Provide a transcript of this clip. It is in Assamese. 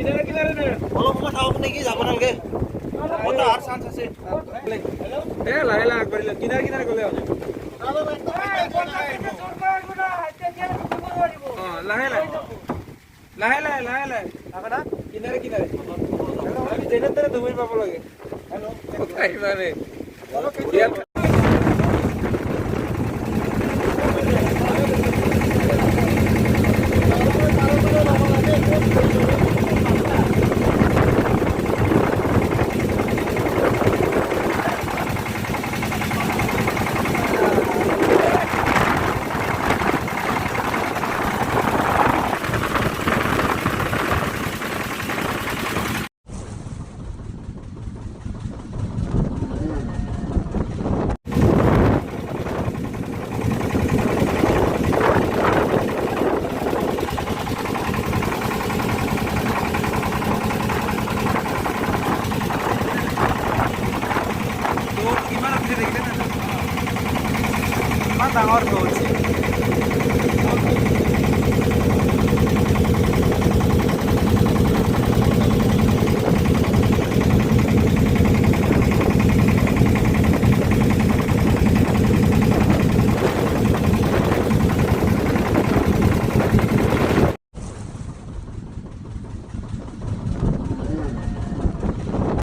অলপ সময় থাকক নেকি, যাব নালাগে। আৰু চান্স আছে। লাহে লাহে আগবাঢ়িলে কিনাৰে কিনাৰে গ'লে হ'ল। লাহে লাহে লাহে লাহে লাহে লাহে কিনাৰে কিনাৰে আমি যেনে তেনে ধুবুৰী পাব লাগে। কিমান ডাঙৰ হৈছে।